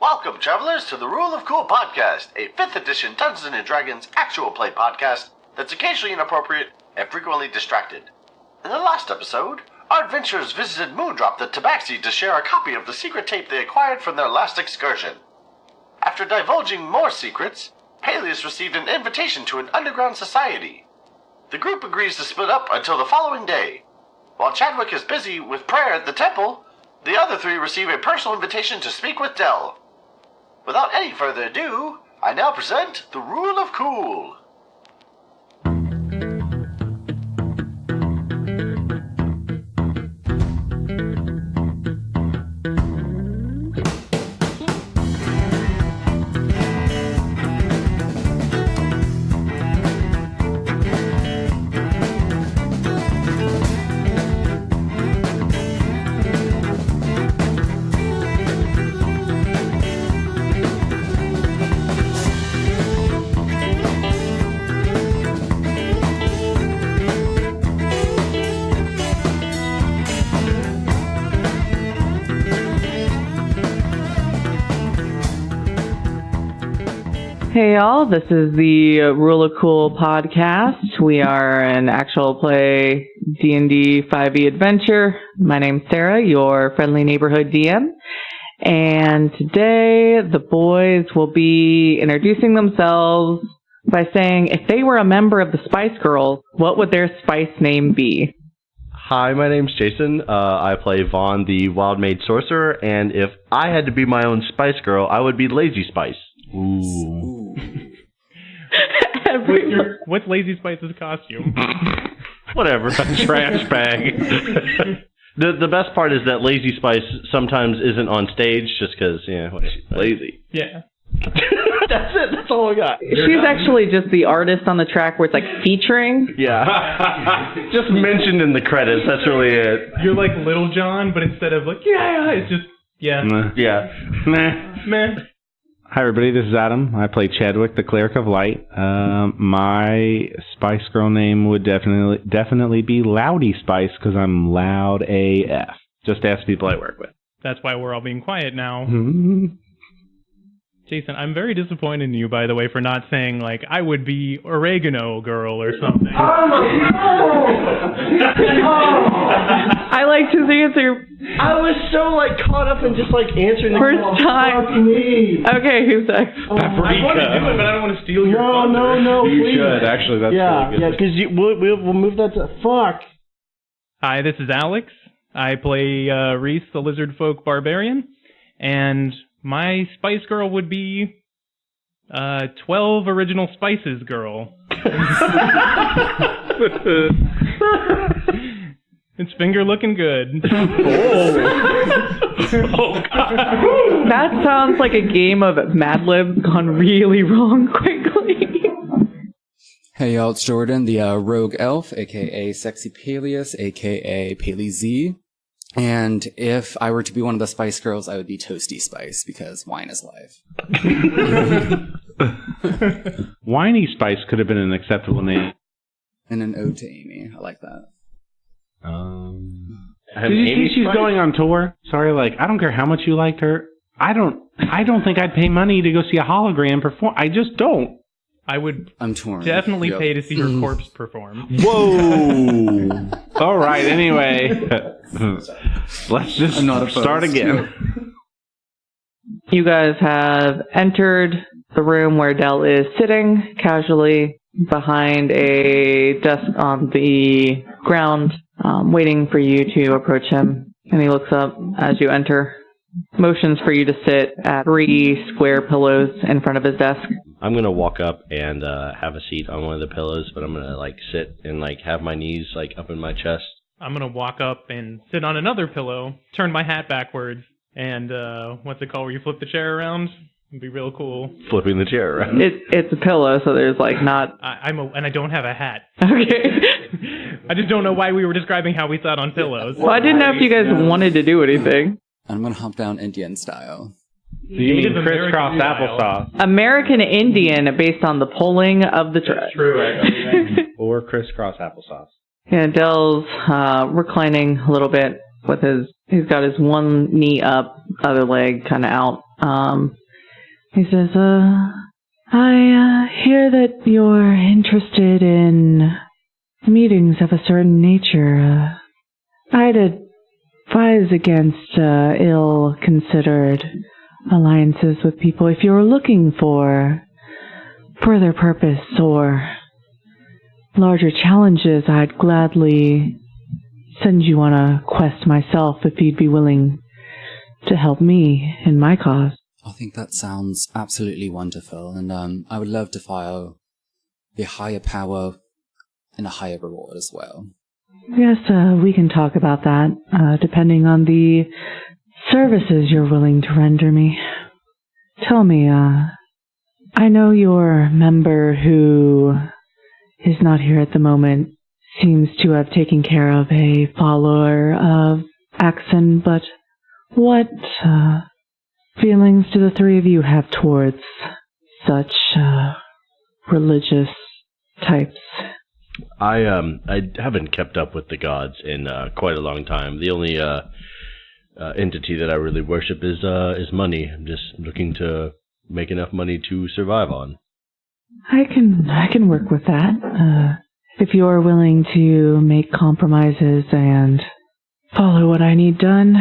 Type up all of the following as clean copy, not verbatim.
Welcome, travelers, to the Rule of Cool podcast, a 5th edition Dungeons & Dragons actual play podcast that's occasionally inappropriate and frequently distracted. In the last episode, our adventurers visited Moondrop the Tabaxi to share a copy of the secret tape they acquired from their last excursion. After divulging more secrets, Paelias received an invitation to an underground society. The group agrees to split up until the following day. While Chadwick is busy with prayer at the temple, the other three receive a personal invitation to speak with Dell. Without any further ado, I now present the Rule of Cool. Hey y'all, this is the Rule of Cool podcast. We are an actual play D&D 5e adventure. My name's Sarah, your friendly neighborhood DM. And today the boys will be introducing themselves by saying if they were a member of the Spice Girls, what would their spice name be? Hi, my name's Jason. I play Vaan, the Wild Maid Sorcerer, and if I had to be my own Spice Girl, I would be Lazy Spice. Ooh. What's Lazy Spice's costume? Whatever, a trash bag. The best part is that Lazy Spice sometimes isn't on stage just because, she's lazy. Yeah. That's it. That's all I got. She's actually just the artist on the track where it's like featuring. Yeah. Just mentioned in the credits. That's really it. You're like Little John, but instead of like, it's just, Yeah. Meh. Hi everybody, this is Adam. I play Chadwick, the Cleric of Light. My Spice Girl name would definitely be Loudy Spice because I'm loud AF. Just ask people I work with. That's why we're all being quiet now. Jason, I'm very disappointed in you, by the way, for not saying, like, I would be Oregano Girl or something. I liked his answer. I was so, caught up in just, answering the first time. Okay, who's next? I want to do it, but I don't want to steal your thunder. No, You please. should, actually. That's really good. Yeah, because we'll move that to... Fuck. Hi, this is Alex. I play Rhys, the Lizardfolk Barbarian, and my Spice Girl would be 12 Original Spices Girl. It's finger looking good. Oh, God. That sounds like a game of Mad Libs gone really wrong quickly. Hey y'all, it's Jordan, the Rogue Elf, aka Sexy Paelias, aka Paelias Z. And if I were to be one of the Spice Girls, I would be Toasty Spice, because wine is life. Whiny Spice could have been an acceptable name. And an ode to Amy. I like that. Did you see she's going on tour? Sorry, I don't care how much you liked her. I don't think I'd pay money to go see a hologram perform. I just don't. I'm torn. Definitely pay to see her corpse perform. Whoa! All right, anyway. Let's just start again. You guys have entered the room where Dell is sitting casually behind a desk on the ground, waiting for you to approach him. And he looks up as you enter, motions for you to sit at 3 square pillows in front of his desk. I'm going to walk up and have a seat on one of the pillows, but I'm going to sit and have my knees up in my chest. I'm going to walk up and sit on another pillow, turn my hat backwards, and what's it called where you flip the chair around? It'd be real cool. Flipping the chair around. It's a pillow, so there's not... and I don't have a hat. Okay. I just don't know why we were describing how we sat on pillows. Well, I didn't know if you guys wanted to do anything. I'm going to hop down Indian style. You mean crisscross applesauce? American Indian based on the pulling of the thread. True, actually. Or crisscross applesauce. Yeah, Dell's reclining a little bit he's got his one knee up, other leg kind of out. He says, I hear that you're interested in meetings of a certain nature. I'd advise against ill-considered alliances with people. If you're looking for further purpose or larger challenges, I'd gladly send you on a quest myself if you'd be willing to help me in my cause. I think that sounds absolutely wonderful, and I would love to file a higher power and a higher reward as well. Yes, we can talk about that, depending on the services you're willing to render me. Tell me, I know your member who is not here at the moment seems to have taken care of a follower of Axon, but what feelings do the three of you have towards such religious types? I haven't kept up with the gods in quite a long time. The only entity that I really worship is money. I'm just looking to make enough money to survive on. I can work with that. If you're willing to make compromises and follow what I need done,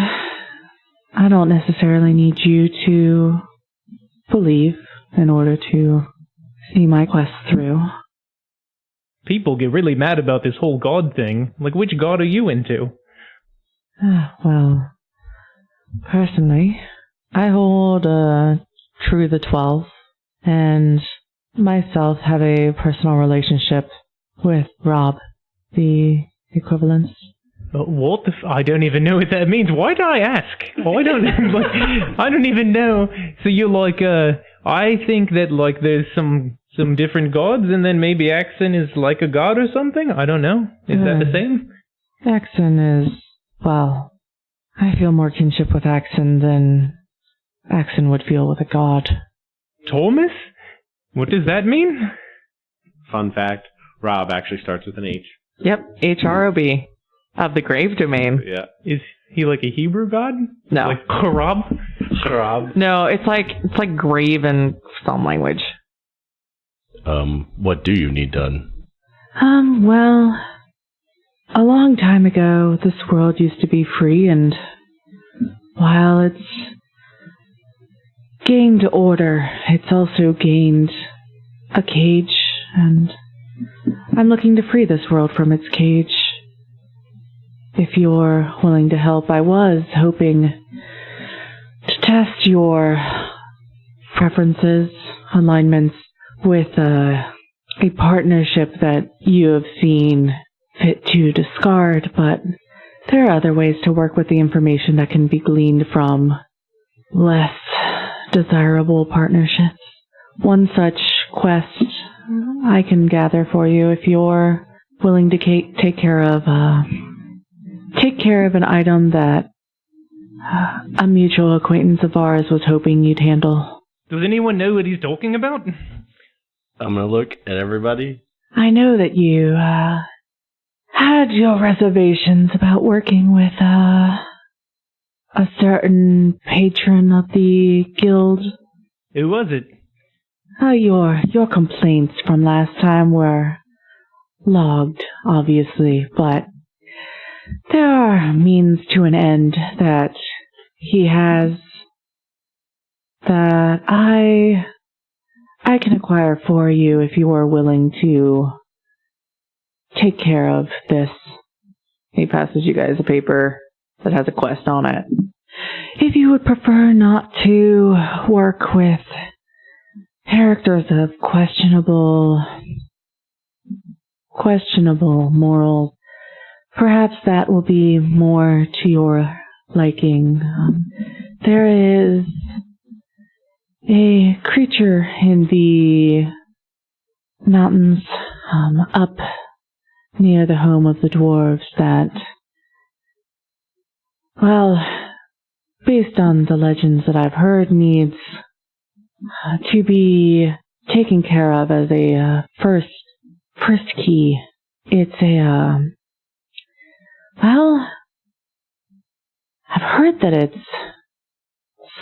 I don't necessarily need you to believe in order to see my quest through. People get really mad about this whole god thing. Like, which god are you into? Well, personally, I hold True the 12, and myself have a personal relationship with Rob, the equivalence. What the I don't even know what that means. Why did I ask? I don't even know. So you're like, I think that like there's some different gods, and then maybe Axon is like a god or something? I don't know. Is that the same? Axon is, well, I feel more kinship with Axon than Axon would feel with a god. Thomas? What does that mean? Fun fact, Rob actually starts with an H. Yep, H-R-O-B, of the grave domain. Yeah. Is he like a Hebrew god? No. Like Karab? Rob. No, it's like grave in some language. What do you need done? Well, a long time ago, this world used to be free, and while it's gained order, it's also gained a cage, and I'm looking to free this world from its cage. If you're willing to help, I was hoping to test your preferences, alignments, with a partnership that you have seen fit to discard, but there are other ways to work with the information that can be gleaned from less desirable partnerships. One such quest I can gather for you if you're willing to take care of an item that a mutual acquaintance of ours was hoping you'd handle. Does anyone know what he's talking about? I'm gonna look at everybody. I know that you had your reservations about working with a certain patron of the guild. Who was it? Your complaints from last time were logged, obviously, but there are means to an end that he has that I can acquire for you if you are willing to take care of this. He passes you guys a paper that has a quest on it. If you would prefer not to work with characters of questionable morals, perhaps that will be more to your liking. There is a creature in the mountains up near the home of the dwarves that, well, based on the legends that I've heard, needs to be taken care of as a first key. It's a, well, I've heard that it's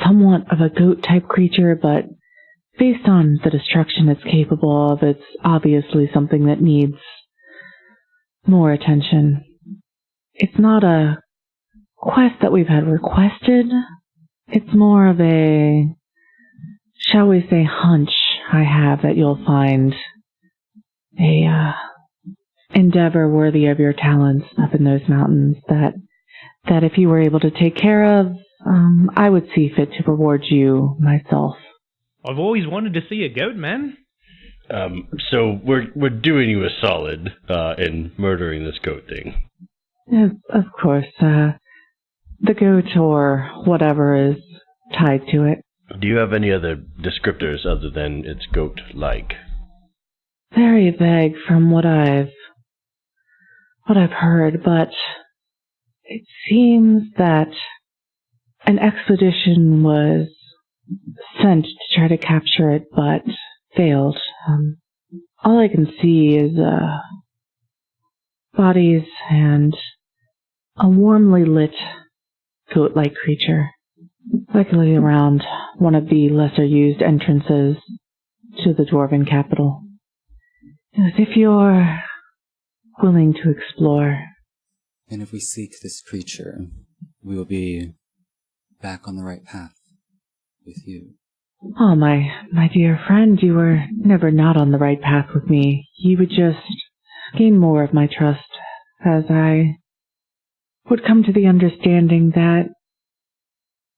somewhat of a goat-type creature, but based on the destruction it's capable of, it's obviously something that needs more attention. It's not a quest that we've had requested. It's more of a, shall we say, hunch I have that you'll find a endeavor worthy of your talents up in those mountains that if you were able to take care of, I would see fit to reward you myself. I've always wanted to see a goat, man. So we're doing you a solid in murdering this goat thing. Of course, the goat or whatever is tied to it. Do you have any other descriptors other than it's goat-like? Very vague from what I've heard, but it seems that an expedition was sent to try to capture it, but failed. All I can see is bodies and a warmly lit goat-like creature, likely around one of the lesser-used entrances to the dwarven capital. As if you're willing to explore. And if we seek this creature, we will be back on the right path with you. Oh, my dear friend, you were never not on the right path with me. You would just gain more of my trust as I would come to the understanding that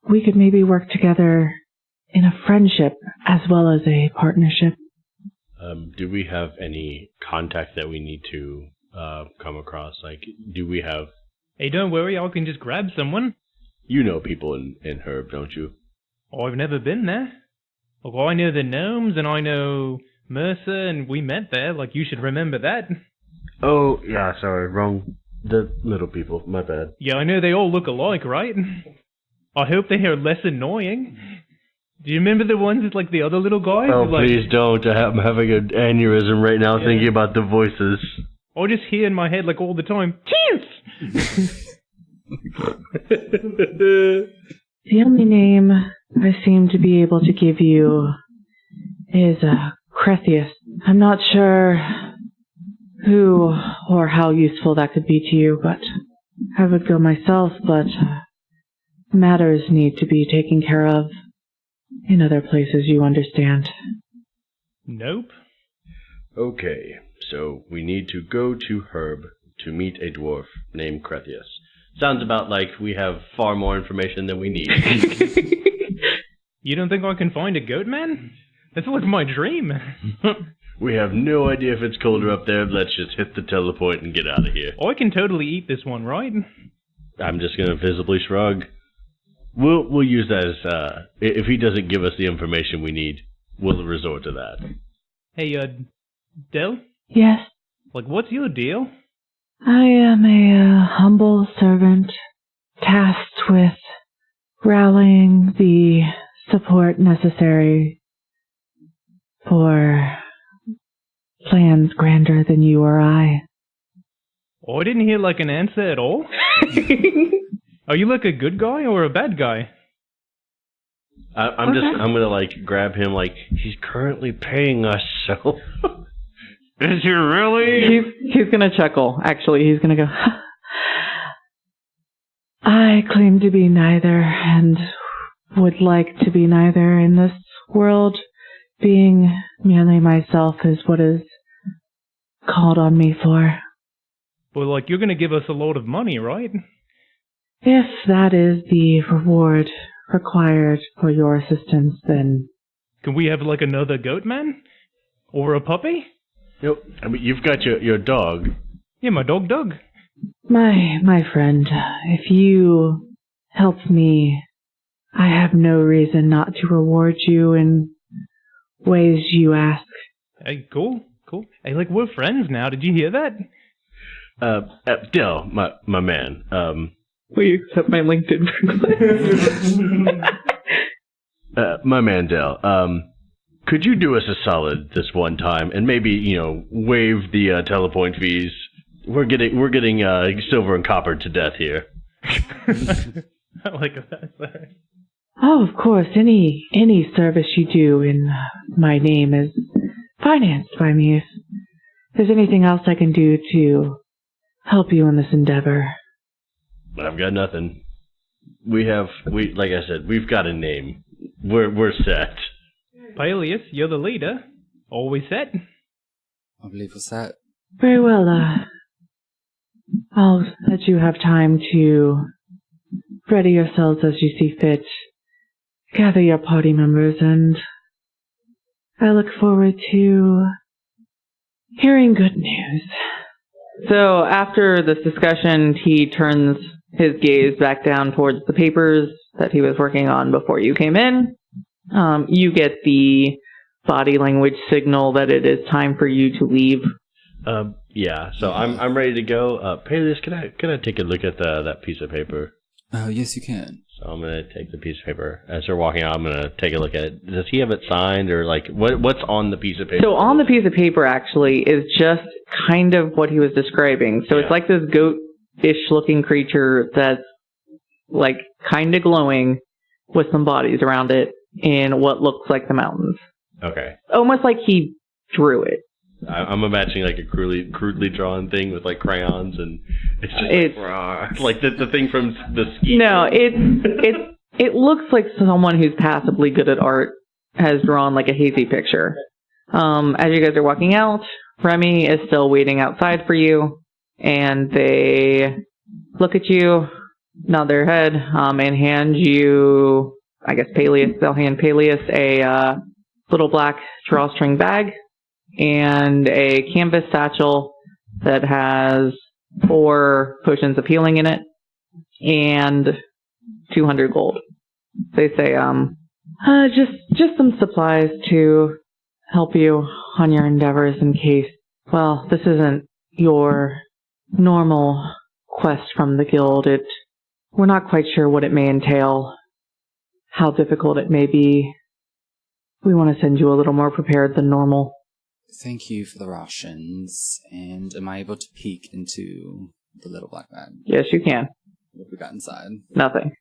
we could maybe work together in a friendship as well as a partnership. Do we have any contact that we need to come across? Like, do we have... Hey, don't worry, I can just grab someone. You know people in Herb, don't you? Oh, I've never been there. Look, I know the gnomes, and I know Mercer, and we met there. Like, you should remember that. Oh, yeah, sorry, wrong. The little people, my bad. Yeah, I know they all look alike, right? I hope they are less annoying. Do you remember the ones with, like, the other little guys? Oh, like, please don't. I'm having an aneurysm right now thinking about the voices. I just hear in my head, like, all the time, Cheers! The only name I seem to be able to give you is Crethius. I'm not sure who or how useful that could be to you, but I would go myself, but matters need to be taken care of in other places, you understand. Nope. Okay, so we need to go to Herb to meet a dwarf named Crethius. Sounds about like we have far more information than we need. You don't think I can find a goat man? That's like my dream. We have no idea if it's colder up there. Let's just hit the teleport and get out of here. I can totally eat this one, right? I'm just gonna visibly shrug. We'll use that as, if he doesn't give us the information we need, we'll resort to that. Hey, Dell? Yes? Like, what's your deal? I am a humble servant tasked with rallying the support necessary for plans grander than you or I. Oh, I didn't hear, like, an answer at all. Are you, like, a good guy or a bad guy? I'm gonna, like, grab him, like, he's currently paying us, so... Is he really? He's gonna chuckle, actually. He's gonna go, I claim to be neither, and would like to be neither in this world. Being merely myself is what is called on me for. Well, like, you're gonna give us a load of money, right? If that is the reward required for your assistance, then... Can we have, like, another goat man? Or a puppy? Nope. I mean, you've got your dog. Yeah, my dog Doug. My friend, if you help me, I have no reason not to reward you in ways you ask. Hey, cool. Hey, like, we're friends now. Did you hear that? Dell, my man, Will you accept my LinkedIn request? my man Dell, could you do us a solid this one time and maybe, waive the telepoint fees? We're getting silver and copper to death here. I like that. Sorry. Oh, of course, any service you do in my name is financed by me. If there's anything else I can do to help you in this endeavor. I've got nothing. Like I said, we've got a name. We're set. Paelias, you're the leader. Always set. I believe we're set. Very well, I'll let you have time to ready yourselves as you see fit. Gather your party members, and I look forward to hearing good news. So after this discussion, he turns his gaze back down towards the papers that he was working on before you came in. You get the body language signal that it is time for you to leave. Yeah. So I'm ready to go. Paelias, can I take a look at that piece of paper? Oh, yes, you can. So I'm gonna take the piece of paper as they're walking out. I'm gonna take a look at it. Does he have it signed, or like what's on the piece of paper? So on the piece of paper actually is just kind of what he was describing. So It's like this goat-ish looking creature that's like kind of glowing with some bodies around it in what looks like the mountains. Okay. Almost like he drew it. I'm imagining like a crudely drawn thing with like crayons, and it's just like the thing from the ski. No, it looks like someone who's passably good at art has drawn like a hazy picture. As you guys are walking out, Remy is still waiting outside for you, and they look at you, nod their head, and hand you, I guess they'll hand Paelias a little black drawstring bag and a canvas satchel that has 4 potions of healing in it and 200 gold. They say, just some supplies to help you on your endeavors in case, well, this isn't your normal quest from the guild. We're not quite sure what it may entail, how difficult it may be. We want to send you a little more prepared than normal. Thank you for the rations. And am I able to peek into the little black bag? Yes, you can. What have we got inside? Nothing.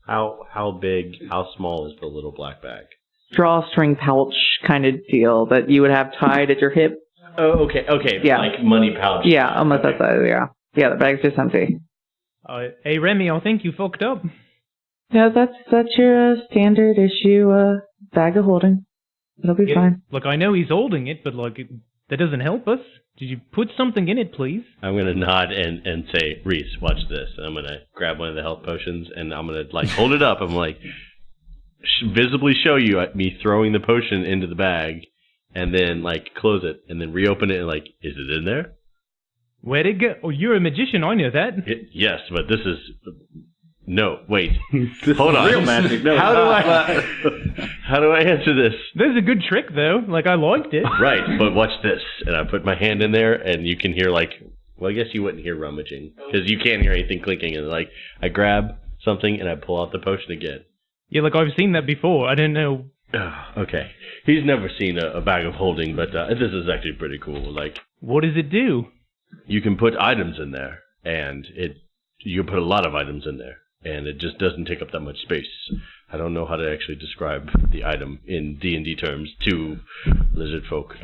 How big, how small is the little black bag? Drawstring pouch kind of deal that you would have tied at your hip. Oh, okay. Yeah. Like money pouch. Yeah, almost that size, yeah. Yeah, the bag's just empty. Hey, Remy, I think you fucked up. Yeah, that's your standard issue bag of holding. It'll be fine. Look, I know he's holding it, but like that doesn't help us. Did you put something in it, please? I'm gonna nod and say, Rhys, watch this. And I'm gonna grab one of the health potions and I'm gonna like hold it up. I'm like visibly show you me throwing the potion into the bag, and then like close it and then reopen it and like, is it in there? Where'd it go? Oh, you're a magician, I know that. Yes, but this is. No, wait. Hold on. Real magic. No, how do I answer this? This is a good trick, though. Like, I liked it. Right, but watch this. And I put my hand in there, and you can hear, like... Well, I guess you wouldn't hear rummaging, because you can't hear anything clinking. And, like, I grab something, and I pull out the potion again. Yeah, like, I've seen that before. I didn't know... Okay. He's never seen a bag of holding, but this is actually pretty cool. Like... What does it do? You can put items in there, and you can put a lot of items in there. And it just doesn't take up that much space. I don't know how to actually describe the item in D&D terms to Lizardfolk.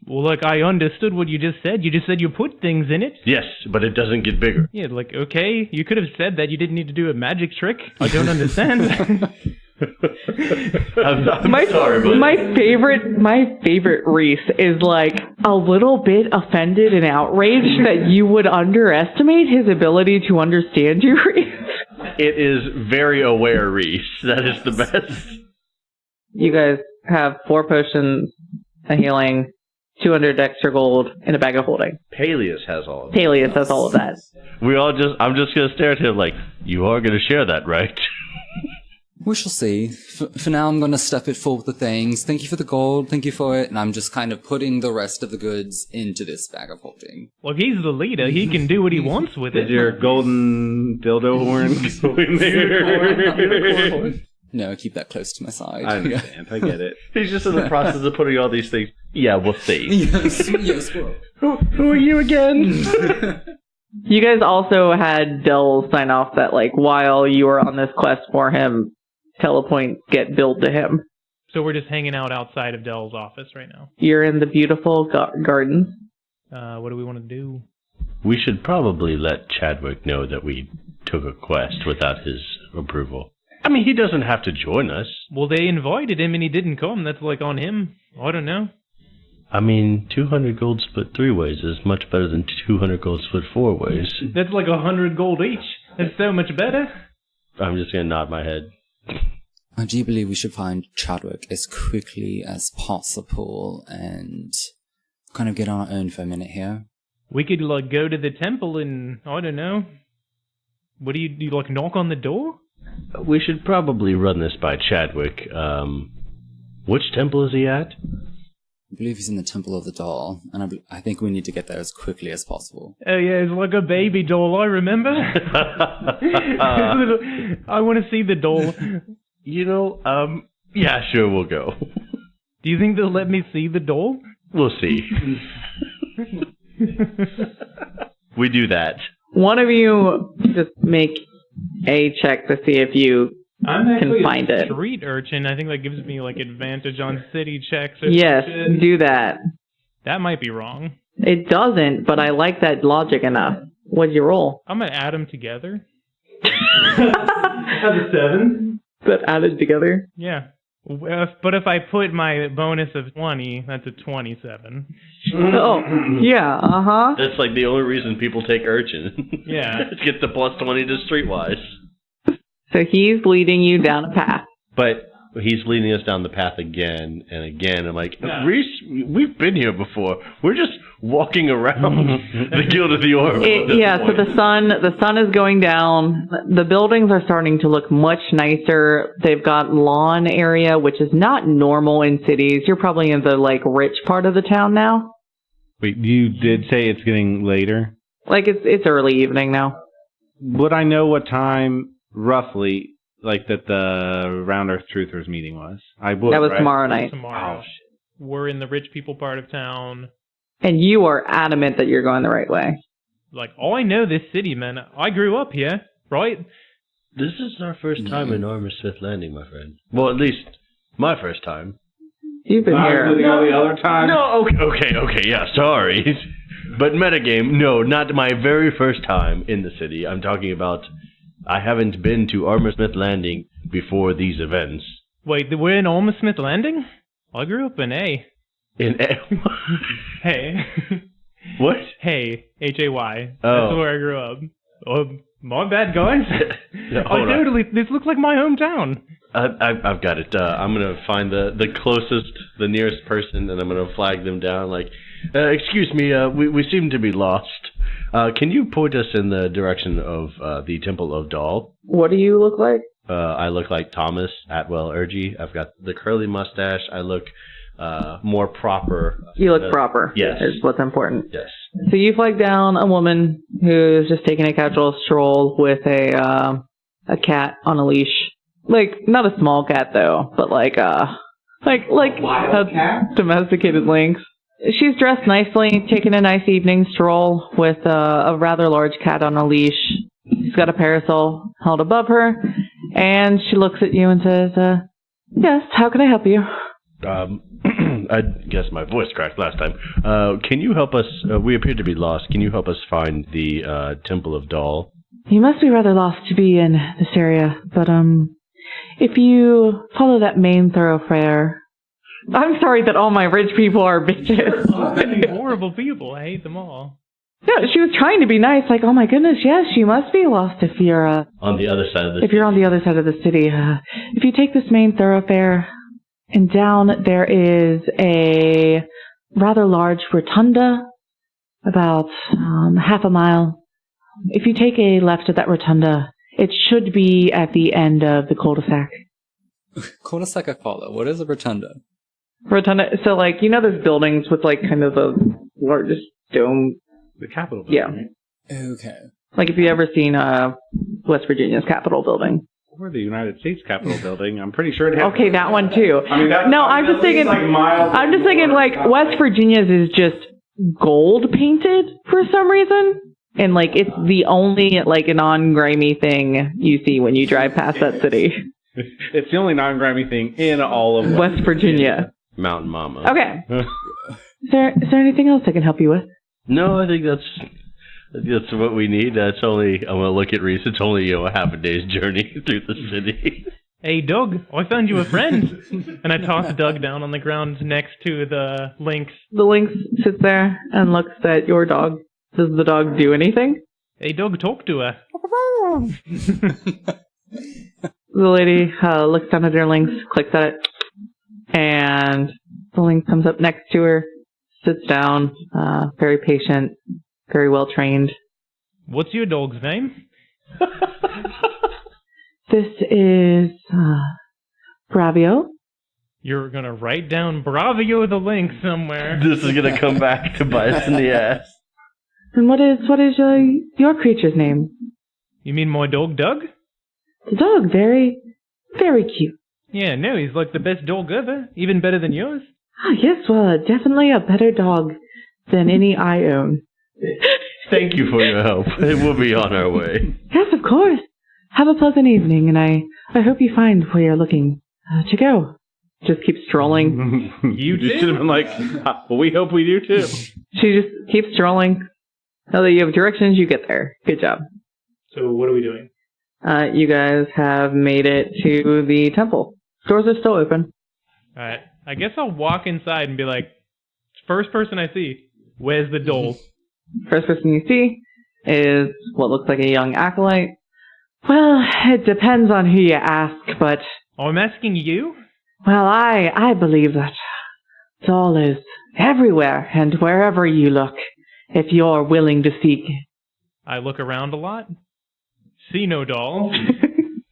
Well, like, I understood what you just said. You just said you put things in it. Yes, but it doesn't get bigger. Yeah, like, okay, you could have said that you didn't need to do a magic trick. I don't understand. I'm sorry, but... My favorite Rhys is like a little bit offended and outraged that you would underestimate his ability to understand you, Rhys. It is very aware, Rhys. That is the best. You guys have 4 potions, a healing, 200 extra gold, and a bag of holding. Paelias has all of that. Paelias has all of that. I'm just going to stare at him like, you are going to share that, right? We shall see. For now, I'm going to stuff it full with the things. Thank you for the gold. Thank you for it. And I'm just kind of putting the rest of the goods into this bag of holding. Well, if he's the leader, he can do what he wants with it. Is your golden dildo horn going there? No, keep that close to my side. I understand. I get it. He's just in the process of putting all these things. Yeah, we'll see. Yes, squirrel. Who are you again? You guys also had Dell sign off that, like, while you were on this quest for him, telepoints get billed to him. So we're just hanging out outside of Dell's office right now. You're in the beautiful gardens. What do we want to do? We should probably let Chadwick know that we took a quest without his approval. I mean, he doesn't have to join us. Well, they invited him and he didn't come. That's like on him. I don't know. I mean, 200 gold split 3 ways is much better than 200 gold split 4 ways. That's like 100 gold each. That's so much better. I'm just going to nod my head. I do believe we should find Chadwick as quickly as possible and kind of get on our own for a minute here. We could, like, go to the temple and, I don't know. What do you like, knock on the door? We should probably run this by Chadwick. Which temple is he at? I believe he's in the Temple of the Doll, and I think we need to get there as quickly as possible. Oh yeah, it's like a baby doll, I remember. I want to see the doll. You know, yeah, sure, we'll go. Do you think they'll let me see the doll? We'll see. We do that. One of you just make a check to see if you can find it. Street urchin. I think that gives me like advantage on city checks. Or yes, something. do that. That might be wrong. It doesn't, but I like that logic enough. What'd you roll? I'm gonna add them together. That's a 7. That added together? Yeah. But if I put my bonus of 20, that's a 27. Oh, yeah, uh-huh. That's like the only reason people take urchin. Yeah. To get the plus 20 to streetwise. So he's leading you down a path. But he's leading us down the path again and again. I'm like, Yeah. Rhys, we've been here before. We're just walking around the Guild of the Orb. Yeah, so the sun is going down. The buildings are starting to look much nicer. They've got lawn area, which is not normal in cities. You're probably in the, like, rich part of the town now. Wait, you did say it's getting later? Like, it's early evening now. Would I know what time, roughly, like, that the Round Earth Truthers meeting was? I would, That was right? tomorrow night. Tomorrow. Oh, shit. We're in the rich people part of town. And you are adamant that you're going the right way. Like, I know this city, man. I grew up here, right? This is our first time in Armorsmith Landing, my friend. Well, at least my first time. You've been here. The other time? No, okay, yeah, sorry. But metagame, no, not my very first time in the city. I'm talking about I haven't been to Armorsmith Landing before these events. Wait, we're in Almasmith Landing? I grew up in A. In Hey. What? Hey, Hay. Oh. That's where I grew up. Oh, my bad, guys. Hold on. This looks like my hometown. I've got it. I'm going to find the closest, the nearest person, and I'm going to flag them down like, excuse me, we seem to be lost. Can you point us in the direction of the Temple of Dall? What do you look like? I look like Thomas Atwell Urgy. I've got the curly mustache. I look more proper. You look proper. Yes. Is what's important. Yes. So you flag down a woman who's just taking a casual stroll with a cat on a leash. Like, not a small cat though, but like a domesticated lynx. She's dressed nicely, taking a nice evening stroll with a rather large cat on a leash. She's got a parasol held above her, and she looks at you and says, yes, how can I help you? I guess my voice cracked last time. Can you help us? We appear to be lost. Can you help us find the Temple of Dall? You must be rather lost to be in this area, but if you follow that main thoroughfare... I'm sorry that all my rich people are bitches. Horrible people. I hate them all. No, she was trying to be nice, like, oh my goodness, yes, you must be lost if you're on the other side of the if you're on the other side of the city. If you take this main thoroughfare, and down there is a rather large rotunda, about half a mile. If you take a left at that rotunda, it should be at the end of the cul-de-sac. Cul-de-sac I follow. What is a rotunda? Rotunda, so like, you know those buildings with like kind of the largest dome? The Capitol Yeah. building, right? Okay. Like if you ever seen West Virginia's Capitol building. Or the United States Capitol building. I'm pretty sure it has. Okay, that one too. I mean, No, I'm just thinking, like miles. like West Virginia's is just gold painted for some reason. And, like, it's the only, like, non-grimy thing you see when you drive past that city. It's the only non-grimy thing in all of West Virginia. Mountain Mama. Okay. Is there anything else I can help you with? No, I think that's what we need. I'm gonna look at Rhys. It's only a half a day's journey through the city. Hey, Doug, I found you a friend. And I toss Doug down on the ground next to the lynx. The lynx sits there and looks at your dog. Does the dog do anything? Hey, Doug, talk to her. The lady looks down at her lynx, clicks at it, and the lynx comes up next to her, sits down, very patient, very well trained. What's your dog's name? This is Bravio. You're gonna write down Bravio the lynx somewhere. This is gonna come back to bite us in the ass. And what is your creature's name? You mean my dog, Doug? The dog, very, very cute. Yeah, no, he's like the best dog ever. Even better than yours. Ah, yes, well, definitely a better dog than any I own. Thank you for your help. We'll be on our way. Yes, of course. Have a pleasant evening, and I hope you find where you're looking to go. Just keep strolling. You should have been like, well, we hope we do too. She just keeps strolling. Now that you have directions, you get there. Good job. So what are we doing? You guys have made it to the temple. Doors are still open. Alright, I guess I'll walk inside and be like, first person I see, where's the doll? First person you see is what looks like a young acolyte. Well, it depends on who you ask, but... Oh, I'm asking you? Well, I believe that doll is everywhere and wherever you look, if you're willing to seek. I look around a lot. See no doll.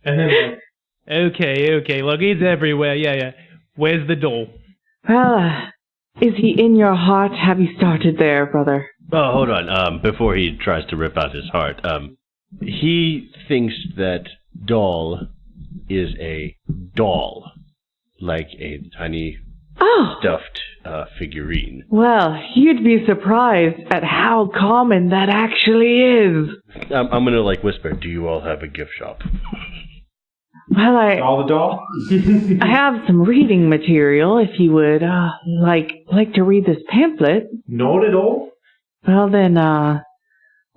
And then, okay, look, he's everywhere, yeah. Where's the doll? Well, is he in your heart? Have you started there, brother? Oh, hold on. Before he tries to rip out his heart, he thinks that doll is a doll, like a tiny stuffed figurine. Well, you'd be surprised at how common that actually is. I'm gonna whisper, do you all have a gift shop? Well, All the doll? I have some reading material if you would like to read this pamphlet. Not at all. Well, then,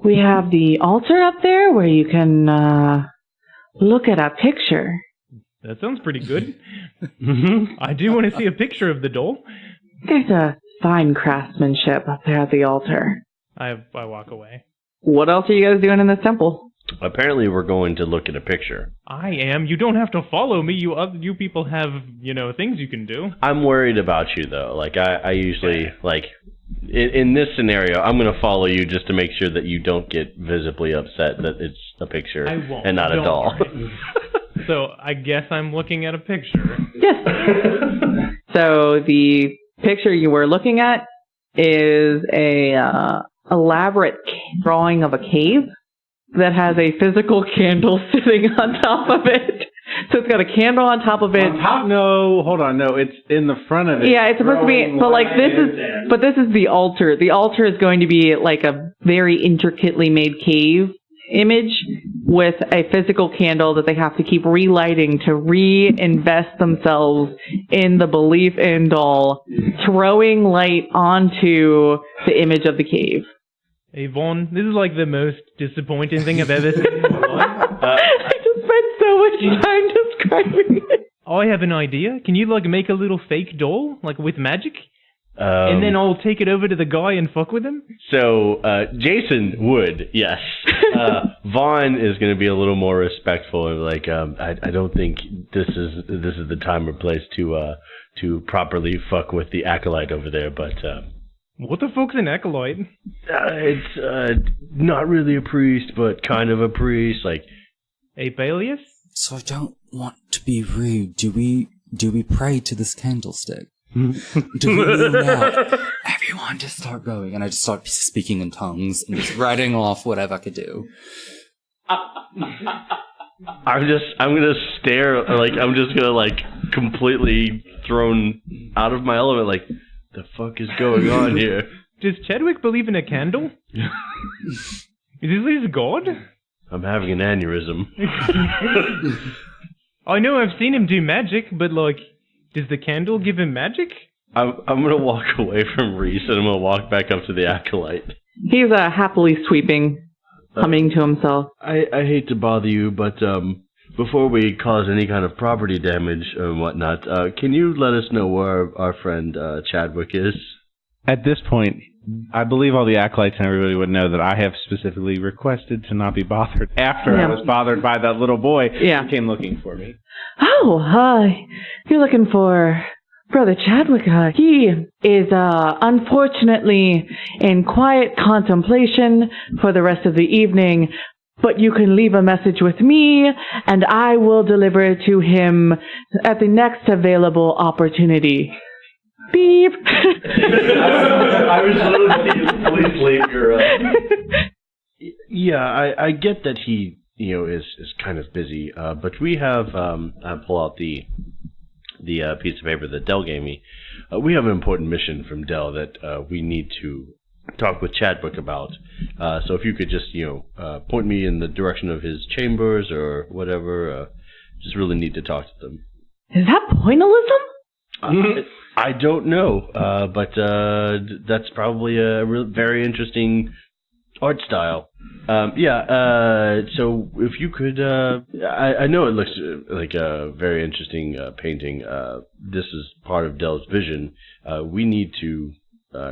we have the altar up there where you can look at a picture. That sounds pretty good. I do want to see a picture of the doll. There's a fine craftsmanship up there at the altar. I walk away. What else are you guys doing in this temple? Apparently we're going to look at a picture. I am. You don't have to follow me. You people have, things you can do. I'm worried about you, though. I usually, in this scenario, I'm going to follow you just to make sure that you don't get visibly upset that it's a picture and not a doll. So I guess I'm looking at a picture. Yes. So the picture you were looking at is a elaborate drawing of a cave that has a physical candle sitting on top of it. So it's got a candle on top of it. No, hold on. No, it's in the front of it. Yeah, it's supposed to be, but this is the altar. The altar is going to be like a very intricately made cave image with a physical candle that they have to keep relighting to reinvest themselves in the belief in doll, throwing light onto the image of the cave. Hey, Vaughn, this is the most disappointing thing I've ever seen in my life. I just spent so much time describing it. I have an idea. Can you, make a little fake doll, with magic? And then I'll take it over to the guy and fuck with him? So, Jason would, yes. Vaughn is going to be a little more respectful and I don't think this is the time or place to properly fuck with the acolyte over there, but... What the fuck's an acolyte? It's not really a priest, but kind of a priest, Hey, Paelias? So I don't want to be rude. Do we pray to this candlestick? Do we kneel out? Everyone just start going, and I just start speaking in tongues and just writing off whatever I could do. I'm gonna stare, I'm just gonna, completely thrown out of my element, the fuck is going on here? Does Chadwick believe in a candle? Is this god? I'm having an aneurysm. I know I've seen him do magic, but, like, does the candle give him magic? I'm gonna walk away from Rhys and I'm gonna walk back up to the acolyte. He's happily sweeping, humming to himself. I hate to bother you, but before we cause any kind of property damage and whatnot, can you let us know where our friend Chadwick is? At this point, I believe all the acolytes and everybody would know that I have specifically requested to not be bothered after I was bothered by that little boy who came looking for me. Oh, you're looking for Brother Chadwick. He is unfortunately in quiet contemplation for the rest of the evening, but you can leave a message with me, and I will deliver it to him at the next available opportunity. Beep. I was literally asleep, girl. Yeah, I get that he, is kind of busy, but we have, I pull out the piece of paper that Dell gave me. We have an important mission from Dell that we need to talk with Chadwick about. So if you could just, point me in the direction of his chambers or whatever, just really need to talk to them. Is that pointillism? I don't know, but that's probably a very interesting art style. So if you could, I know it looks like a very interesting painting. This is part of Dell's vision. We need to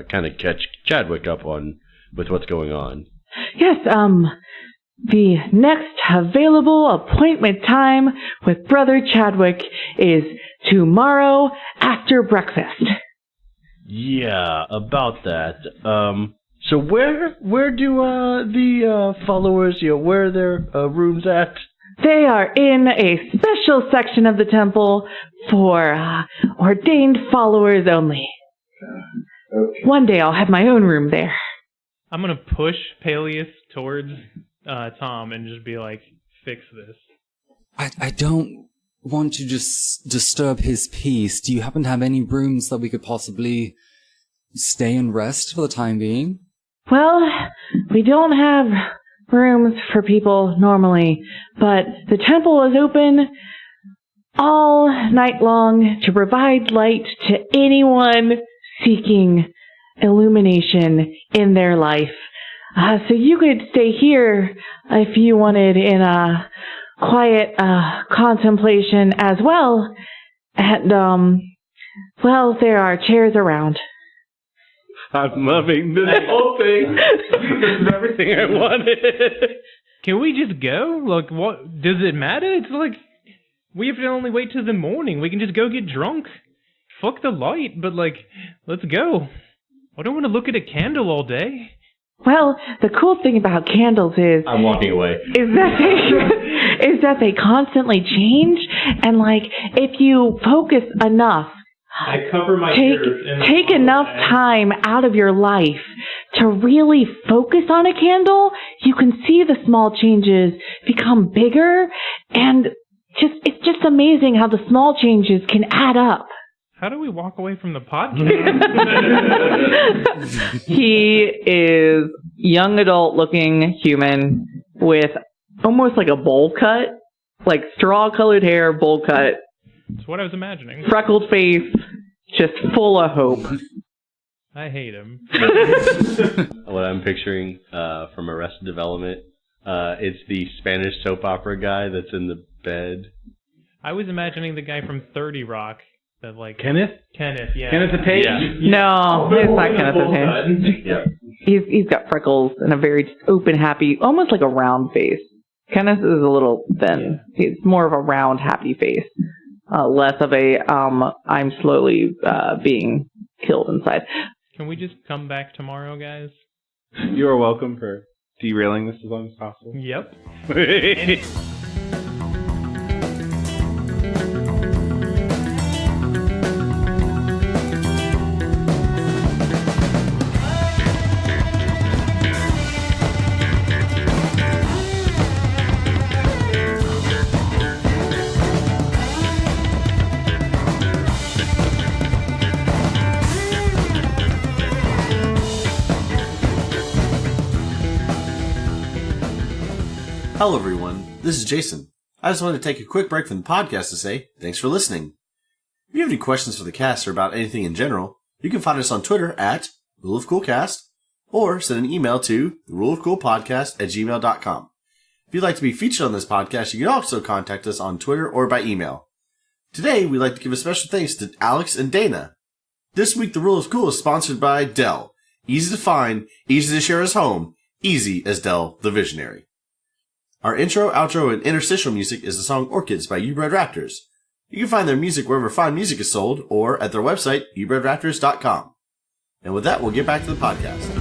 kind of catch Chadwick up with what's going on. Yes, the next available appointment time with Brother Chadwick is tomorrow after breakfast. Yeah, about that. So where do the followers, where are their rooms at? They are in a special section of the temple for ordained followers only. Okay. One day I'll have my own room there. I'm gonna push Paelias towards Tom and just be like, fix this. I don't want to just disturb his peace. Do you happen to have any rooms that we could possibly stay and rest for the time being? Well, we don't have rooms for people normally, but the temple is open all night long to provide light to anyone seeking illumination in their life. So you could stay here if you wanted in a quiet contemplation as well. And, there are chairs around. I'm loving this whole thing. This is everything I wanted. Can we just go? Like, what? Does it matter? It's like, we have to only wait till the morning. We can just go get drunk. Fuck the light, but, let's go. I don't want to look at a candle all day. Well, the cool thing about candles is... I'm walking away. Is that they constantly change, and, if you focus enough... I cover my ears. Take enough time out of your life to really focus on a candle, you can see the small changes become bigger, and it's just amazing how the small changes can add up. How do we walk away from the podcast? He is young adult looking human with almost like a bowl cut, like straw colored hair, bowl cut. That's what I was imagining. Freckled face, just full of hope. I hate him. What I'm picturing from Arrested Development, it's the Spanish soap opera guy that's in the bed. I was imagining the guy from 30 Rock. That, Kenneth? Kenneth, yeah. Kenneth the Page? Yeah. No, it's not Kenneth the Page. Yeah. He's got freckles and a very open, happy, almost like a round face. Kenneth is a little thin. Yeah. He's more of a round, happy face. Less of a, I'm slowly being killed inside. Can we just come back tomorrow, guys? You are welcome for derailing this as long as possible. Yep. Hello everyone, this is Jason. I just wanted to take a quick break from the podcast to say thanks for listening. If you have any questions for the cast or about anything in general, you can find us on Twitter at RuleOfCoolCast or send an email to theruleofcoolpodcast@gmail.com. If you'd like to be featured on this podcast, you can also contact us on Twitter or by email. Today, we'd like to give a special thanks to Alex and Dana. This week, The Rule of Cool is sponsored by Dell. Easy to find, easy to share as home, easy as Dell the Visionary. Our intro, outro, and interstitial music is the song Orchids by You Bred Raptors. You can find their music wherever fine music is sold or at their website, youbredraptors.com. And with that, we'll get back to the podcast.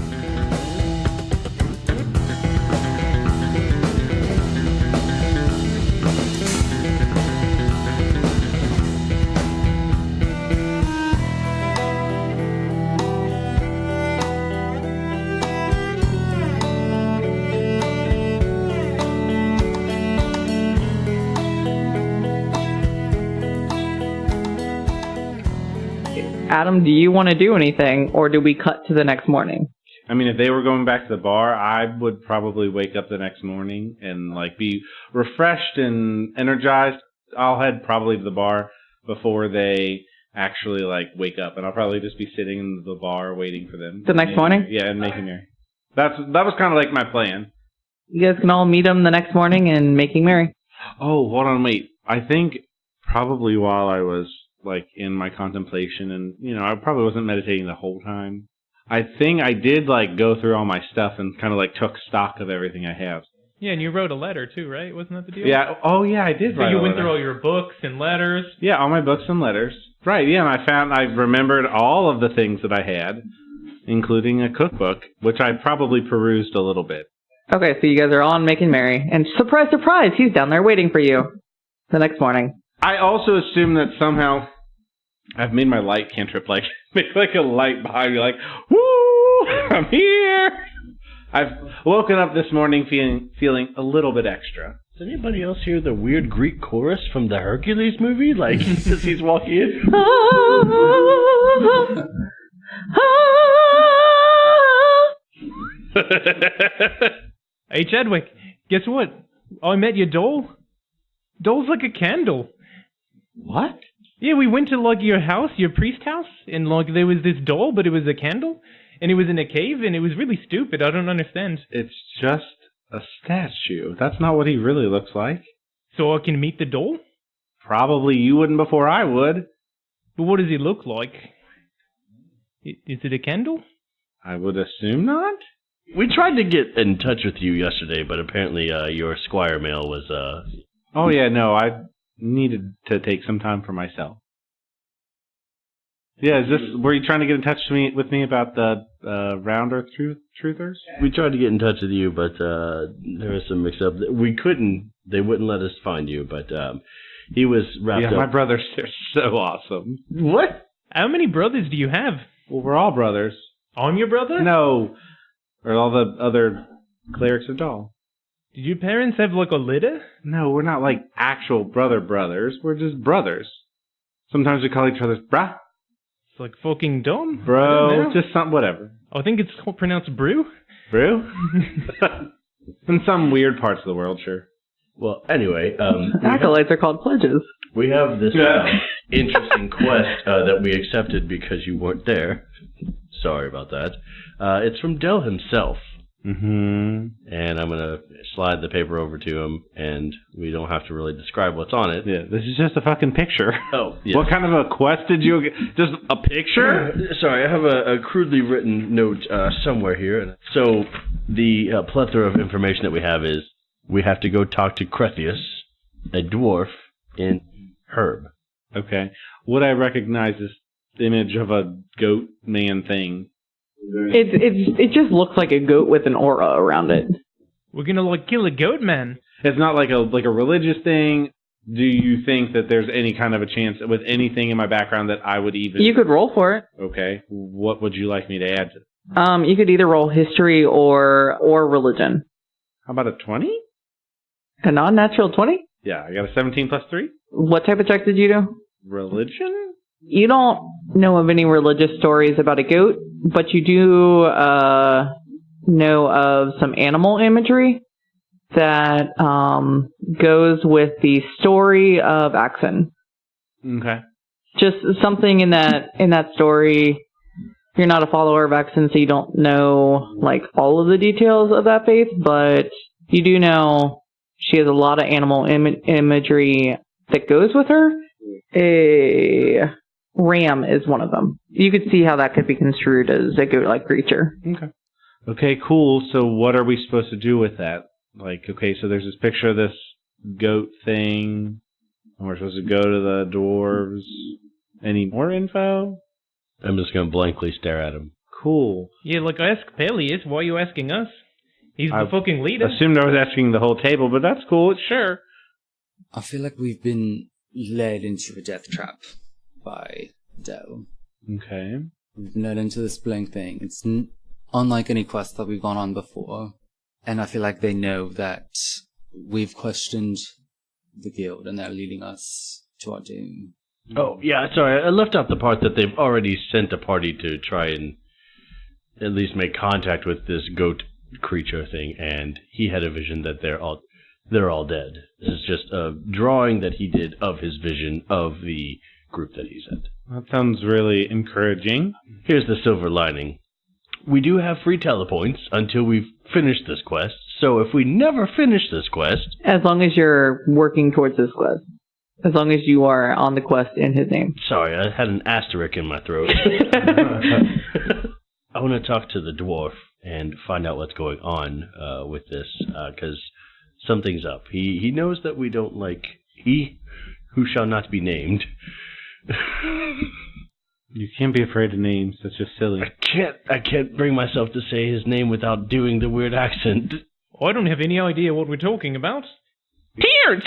Adam, do you want to do anything, or do we cut to the next morning? I mean, if they were going back to the bar, I would probably wake up the next morning and be refreshed and energized. I'll head probably to the bar before they actually wake up, and I'll probably just be sitting in the bar waiting for them. The next morning? Yeah, and making merry. That was kind of my plan. You guys can all meet them the next morning and making merry. Oh, hold on, wait. I think probably while I was in my contemplation, and I probably wasn't meditating the whole time. I think I did go through all my stuff and kind of took stock of everything I have. Yeah, and you wrote a letter too, right? Wasn't that the deal? Yeah. Oh, yeah, I did. So you went through all your books and letters. Yeah, all my books and letters. Right. Yeah, and I remembered all of the things that I had, including a cookbook, which I probably perused a little bit. Okay, so you guys are on making merry, and surprise, surprise, he's down there waiting for you the next morning. I also assume that somehow I've made my light cantrip make a light behind me, woo, I'm here. I've woken up this morning feeling a little bit extra. Does anybody else hear the weird Greek chorus from the Hercules movie? As he's walking in? Hey, Chadwick, guess what? I met your doll. Doll's like a candle. What? Yeah, we went to your house, your priest house, and there was this doll, but it was a candle, and it was in a cave, and it was really stupid. I don't understand. It's just a statue. That's not what he really looks like. So I can meet the doll? Probably you wouldn't before I would. But what does he look like? Is it a candle? I would assume not. We tried to get in touch with you yesterday, but apparently your Squire mail was... Oh, yeah, no, I needed to take some time for myself. Yeah, were you trying to get in touch with me about the Round Earth Truthers? We tried to get in touch with you, but there was some mix-up. We couldn't. They wouldn't let us find you, but he was wrapped up. Yeah, my brothers are so awesome. What? How many brothers do you have? Well, we're all brothers. I'm your brother? No. Or all the other clerics of Dell. Did your parents have a litter? No, we're not actual brothers. We're just brothers. Sometimes we call each other brah. It's fucking dumb. Bro, just something, whatever. I think it's pronounced brew. Brew? In some weird parts of the world, sure. Well, anyway. Acolytes are called pledges. We have this interesting quest that we accepted because you weren't there. Sorry about that. It's from Dell himself. Mm-hmm. And I'm going to slide the paper over to him, and we don't have to really describe what's on it. Yeah, this is just a fucking picture. Oh, yeah. What kind of a quest did you get? Just a picture? Sorry, I have a crudely written note somewhere here. So the plethora of information that we have is we have to go talk to Crethius, a dwarf in Herb. Okay. What I recognize is the image of a goat man thing. It just looks like a goat with an aura around it. We're gonna kill a goat man. It's not like a religious thing. Do you think that there's any kind of a chance with anything in my background that I would even... You could roll for it. Okay. What would you like me to add to? You could either roll history or religion. How about a 20? A non-natural 20? Yeah, I got a 17 plus 3. What type of check did you do? Religion? You don't know of any religious stories about a goat, but you do know of some animal imagery that goes with the story of Axon. Okay. Just something in that story. You're not a follower of Axon, so you don't know like all of the details of that faith, but you do know she has a lot of animal imagery that goes with her. A ram is one of them. You could see how that could be construed as a goat-like creature. Okay, cool. So what are we supposed to do with that? Like, okay, so there's this picture of this goat thing, and we're supposed to go to the dwarves. Any more info? I'm just going to blankly stare at him. Cool. Yeah, like, ask Paelias. Why are you asking us? He's the fucking leader. Assumed I was asking the whole table, but that's cool. Sure. I feel like we've been led into a death trap by Dell. Okay. We've been led into this blank thing. It's unlike any quest that we've gone on before. And I feel like they know that we've questioned the guild and they're leading us to our doom. Oh, yeah, sorry. I left out the part that they've already sent a party to try and at least make contact with this goat creature thing, and he had a vision that they're all dead. This is just a drawing that he did of his vision of the group that he sent. That sounds really encouraging. Here's the silver lining. We do have free telepoints until we've finished this quest, so if we never finish this quest... As long as you're working towards this quest. As long as you are on the quest in his name. Sorry, I had an asterisk in my throat. I want to talk to the dwarf and find out what's going on with this, because something's up. He knows that we don't like... He who shall not be named... You can't be afraid of names. That's just silly. I can't bring myself to say his name without doing the weird accent. I don't have any idea what we're talking about. Tears!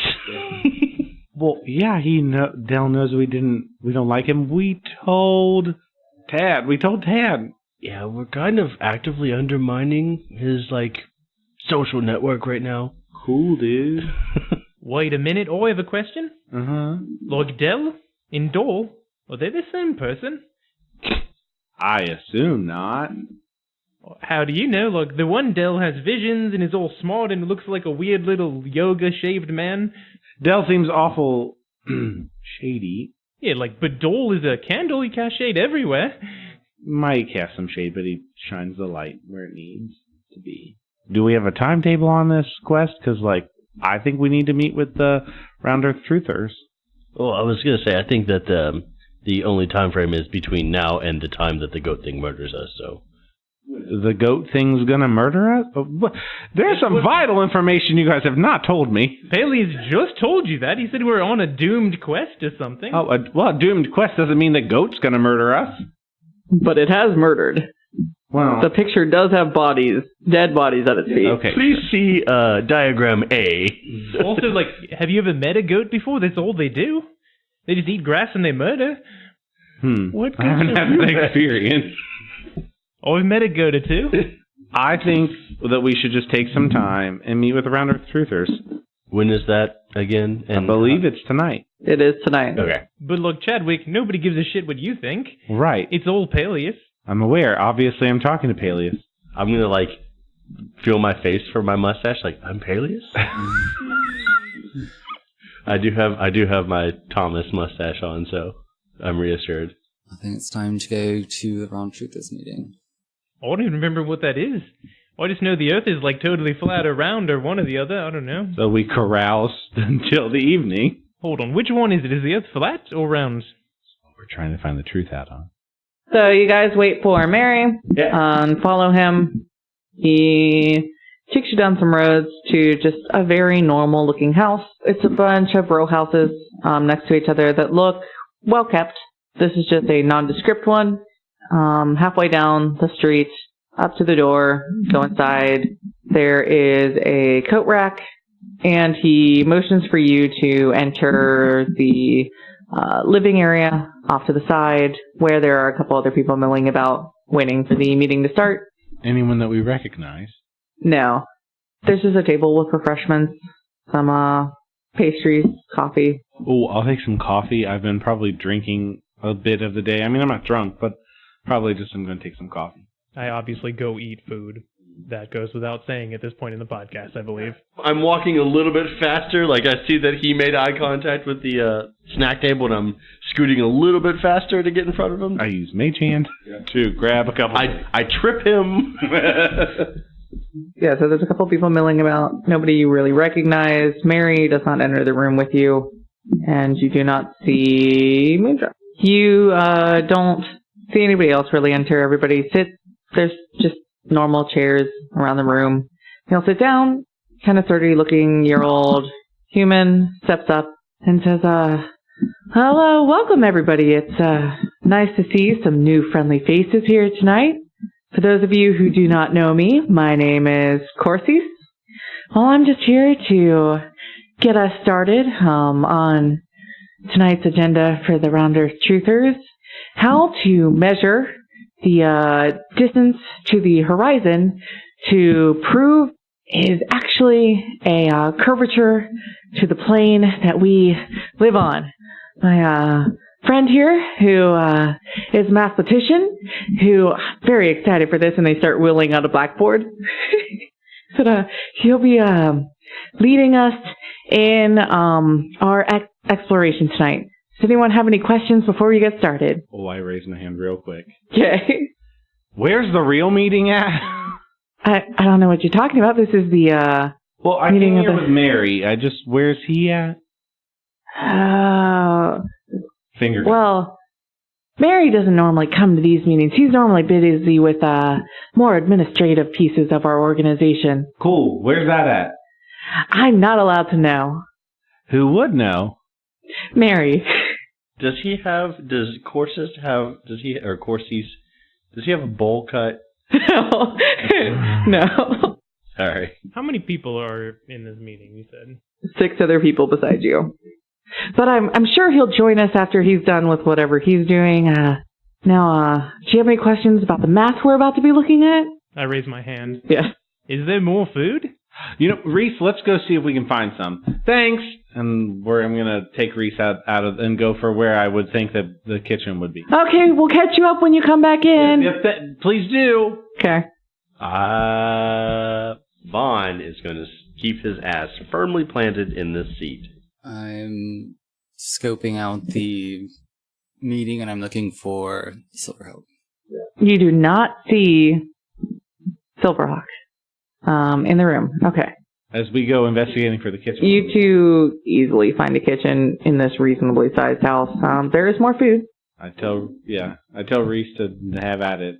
Well, yeah, Dell knows we don't like him. We told Tad. Yeah, we're kind of actively undermining his, social network right now. Cool, dude. Wait a minute, I have a question. Uh-huh. Like Dell and Dole, are they the same person? I assume not. How do you know? Like, the one Dell has visions and is all smart and looks like a weird little yoga-shaved man. Dell seems awful shady. Yeah, but Dole is a candle. He casts shade everywhere. Might cast some shade, but he shines the light where it needs to be. Do we have a timetable on this quest? Because, I think we need to meet with the Round Earth Truthers. Well, I was going to say, I think that the only time frame is between now and the time that the goat thing murders us, so... The goat thing's gonna murder us? There's some vital information you guys have not told me. Paelias just told you that. He said we're on a doomed quest or something. Oh, a doomed quest doesn't mean the goat's gonna murder us. But it has murdered. Well, the picture does have dead bodies at its feet. Okay. Please see diagram A. Also, have you ever met a goat before? That's all they do. They just eat grass and they murder. What I haven't had that experience. Oh, we've met a goat or two. I think that we should just take some time and meet with the Round Earth Truthers. When is that again? I believe it's tonight. It is tonight. Okay. But look, Chadwick, nobody gives a shit what you think. Right. It's all Paelias. I'm aware. Obviously, I'm talking to Paelias. I'm going to, feel my face for my mustache, I'm Paelias? I do have my Thomas mustache on, so I'm reassured. I think it's time to go to the Round Truthers meeting. I don't even remember what that is. I just know the Earth is totally flat or round or one or the other. I don't know. So we carouse until the evening. Hold on. Which one is it? Is the Earth flat or round? We're trying to find the truth out on. So you guys wait for Mary and follow him. He takes you down some roads to just a very normal looking house. It's a bunch of row houses next to each other that look well kept. This is just a nondescript one. Halfway down the street, up to the door, go inside. There is a coat rack, and he motions for you to enter the living area off to the side, where there are a couple other people milling about, waiting for the meeting to start. Anyone that we recognize? No. There's just a table with refreshments, some pastries, coffee. Oh, I'll take some coffee. I've been probably drinking a bit of the day. I mean, I'm not drunk, but probably just I'm going to take some coffee. I obviously go eat food. That goes without saying at this point in the podcast, I believe. I'm walking a little bit faster. Like, I see that he made eye contact with the snack table, and I'm scooting a little bit faster to get in front of him. I use Mage Hand to grab a couple. I trip him. Yeah, so there's a couple people milling about. Nobody you really recognize. Mary does not enter the room with you, and you do not see Moondrop. You don't see anybody else really enter. Everybody sits. There's just normal chairs around the room. He'll sit down. Kind of 30-looking-year-old human steps up and says, hello, welcome everybody. It's nice to see some new friendly faces here tonight. For those of you who do not know me, my name is Corsies. Well, I'm just here to get us started on tonight's agenda for the Rounders Truthers. How to measure the distance to the horizon to prove is actually a curvature to the plane that we live on. My friend here, who is a mathematician, who very excited for this, and they start wheeling out a blackboard. But he'll be leading us in our exploration tonight. Does anyone have any questions before we get started? Oh, I raised my hand real quick. Okay. Where's the real meeting at? I don't know what you're talking about. This is the well, I meeting came here of the... with Mary. Where's he at? Finger. Well, Mary doesn't normally come to these meetings. He's normally busy with more administrative pieces of our organization. Cool. Where's that at? I'm not allowed to know. Who would know? Mary. Does Corsies have a bowl cut? No. No. Sorry. How many people are in this meeting, you said? 6 other people beside you. But I'm sure he'll join us after he's done with whatever he's doing. Now, do you have any questions about the math we're about to be looking at? I raise my hand. Yeah. Is there more food? You know, Rhys, let's go see if we can find some. Thanks. And I'm going to take Rhys out of and go for where I would think that the kitchen would be. Okay, we'll catch you up when you come back in. Please do. Okay. Vaan is going to keep his ass firmly planted in this seat. I'm scoping out the meeting, and I'm looking for Silverhawk. You do not see Silverhawk in the room. Okay. As we go investigating for the kitchen. You two easily find a kitchen in this reasonably sized house. There is more food. I tell Rhys to have at it.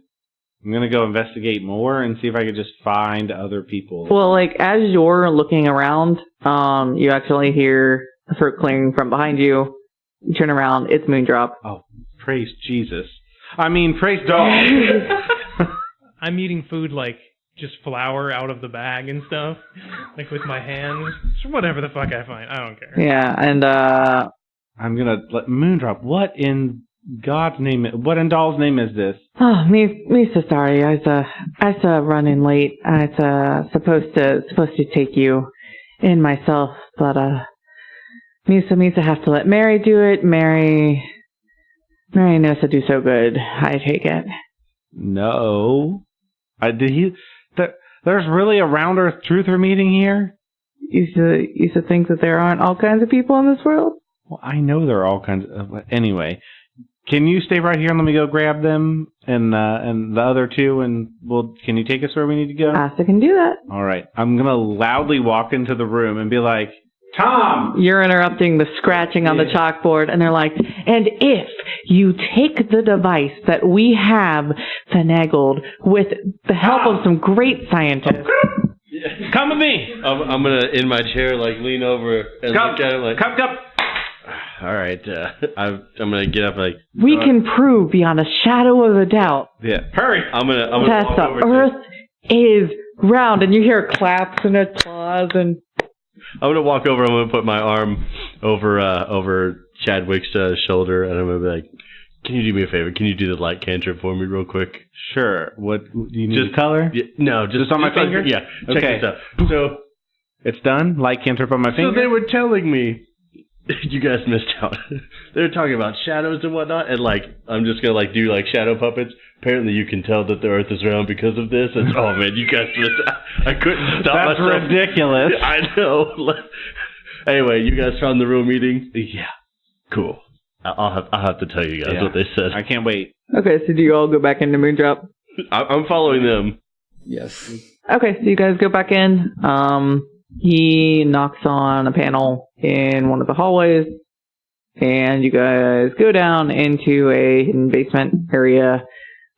I'm going to go investigate more and see if I could just find other people. Well, like, as you're looking around, you actually hear a throat clearing from behind you. You turn around, it's Moondrop. Oh, praise Jesus. Praise dog. I'm eating food like just flour out of the bag and stuff, like with my hands. Whatever the fuck I find, I don't care. Yeah, and I'm going to let Moondrop, what in God's name, what in Doll's name is this? Oh, me so sorry. I run in late. I was supposed to take you in myself, but Misa have to let Mary do it. Mary knows to do so good. I take it. No. There's really a Round Earth Truther meeting here? You used to think that there aren't all kinds of people in this world? Well, I know there are all kinds of... Anyway, can you stay right here and let me go grab them and the other two, and can you take us where we need to go? I can do that. All right. I'm going to loudly walk into the room and be like, Tom! You're interrupting the scratching on the chalkboard, and they're like, and if you take the device that we have finagled with the help of some great scientists. Come with me! I'm going to, in my chair, like, lean over and look at him like... Come! All right, I'm going to get up like... We can prove beyond a shadow of a doubt. Yeah, hurry! I'm going to that walk over the Earth is round, and you hear claps and applause, and... I'm going to walk over, I'm going to put my arm over Chadwick's shoulder, and I'm going to be like, can you do me a favor? Can you do the light cantrip for me real quick? Sure. What, do you need the color? Yeah, no, just on my finger? Yeah, check okay. this out. So, it's done? Light cantrip on my finger? So they were telling me You guys missed out. They were talking about shadows and whatnot, and like I'm just gonna like do like shadow puppets. Apparently, you can tell that the Earth is round because of this. And, oh man, you guys missed out. I couldn't stop myself. That's ridiculous. I know. Anyway, you guys found the real meeting? Yeah. Cool. I'll have to tell you guys what they said. I can't wait. Okay, so do you all go back into Moondrop? I'm following them. Yes. Okay, so you guys go back in. He knocks on a panel in one of the hallways, and you guys go down into a hidden basement area,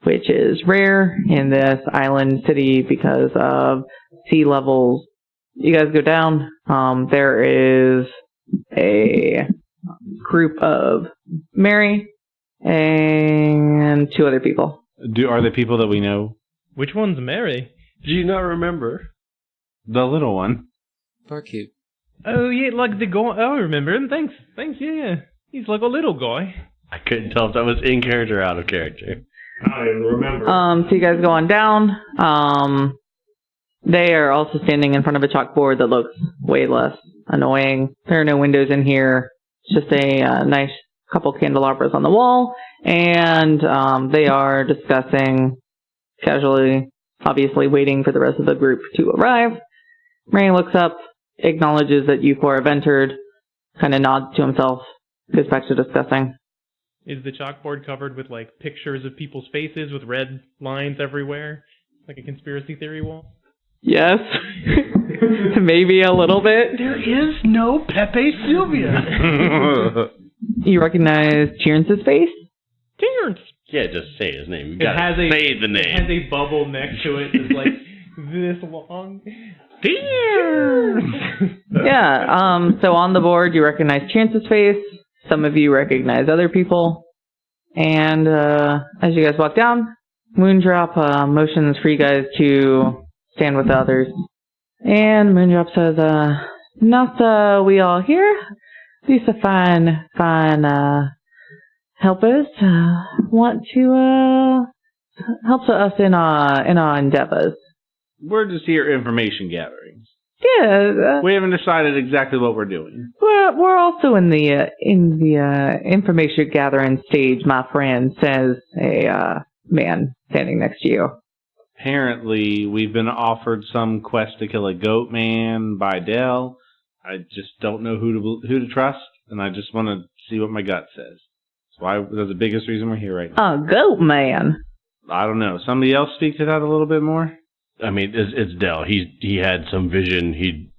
which is rare in this island city because of sea levels. You guys go down. There is a group of Mary and 2 other people. Are they people that we know? Which one's Mary? Do you not remember? The little one. Barkeep. Oh, yeah, like the guy. Oh, I remember him. Thanks, yeah. He's like a little guy. I couldn't tell if that was in character or out of character. I remember. So you guys go on down. They are also standing in front of a chalkboard that looks way less annoying. There are no windows in here. It's just a nice couple candelabras on the wall. And they are discussing casually, obviously waiting for the rest of the group to arrive. Ray looks up, acknowledges that you 4 have entered, kind of nods to himself, goes back to discussing. Is the chalkboard covered with, like, pictures of people's faces with red lines everywhere? Like a conspiracy theory wall? Yes. Maybe a little bit. There is no Pepe Sylvia. You recognize Cheerance's face? Terrence! Yeah, just say his name. You gotta say the name. It has a bubble next to it that's like this long. Yeah, so on the board you recognize Chance's face. Some of you recognize other people. And as you guys walk down, Moondrop motions for you guys to stand with the others. And Moondrop says, not we all here. These are fine helpers. Want to help us in our endeavors. We're just here information gathering. Yeah. We haven't decided exactly what we're doing. We're also in the information gathering stage, my friend, says a man standing next to you. Apparently, we've been offered some quest to kill a goat man by Dell. I just don't know who to trust, and I just want to see what my gut says. That's the biggest reason we're here right now. A goat man? I don't know. Somebody else speak to that a little bit more? I mean, it's Dell. He had some vision. He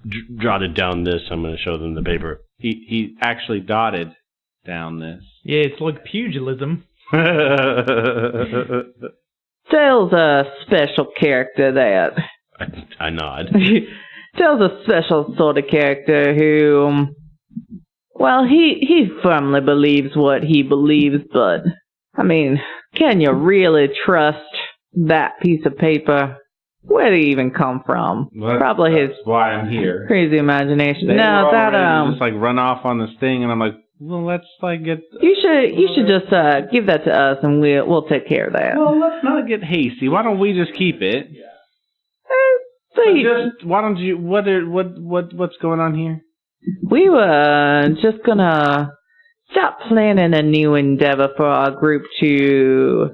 jotted down this. I'm going to show them the paper. He actually dotted down this. Yeah, it's like pugilism. Dell's a special character, that. I nod. Dell's a special sort of character who, well, he firmly believes what he believes, but, I mean, can you really trust that piece of paper? Where did he even come from? Well, Probably his why I'm here. Crazy imagination. They No, were that already just like run off on this thing, and I'm like, well, let's like get. You should just give that to us, and we'll take care of that. Well, let's not get hasty. Why don't we just keep it? Why don't you? What's going on here? We were just gonna start planning a new endeavor for our group to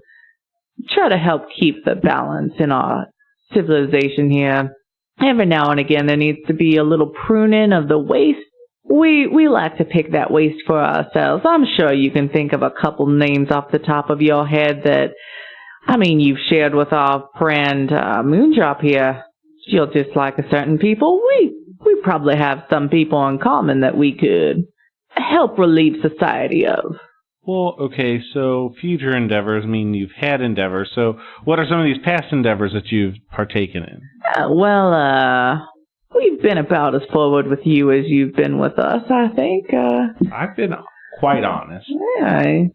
try to help keep the balance in our civilization here. Every now and again there needs to be a little pruning of the waste. We like to pick that waste for ourselves. I'm sure you can think of a couple names off the top of your head that, I mean, you've shared with our friend Moondrop here. You'll dislike a certain people. We probably have some people in common that we could help relieve society of. Well, okay, so future endeavors mean you've had endeavors. So what are some of these past endeavors that you've partaken in? We've been about as forward with you as you've been with us, I think. I've been quite honest. Yeah,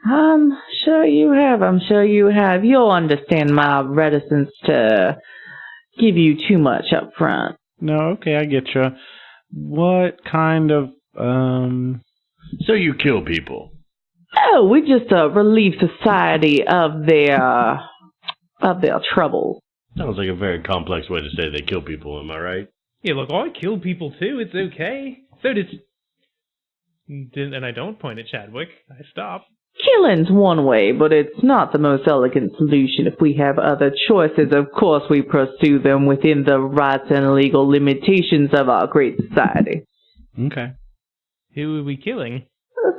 I'm sure you have. You'll understand my reticence to give you too much up front. No, okay, I get you. What kind of, So you kill people? Oh, we just relieve society of their troubles. Sounds like a very complex way to say they kill people, am I right? Yeah, look, I kill people too. It's okay. So does And I don't point at Chadwick. I stop. Killing's one way, but it's not the most elegant solution. If we have other choices, of course we pursue them within the rights and legal limitations of our great society. Okay. Who are we killing?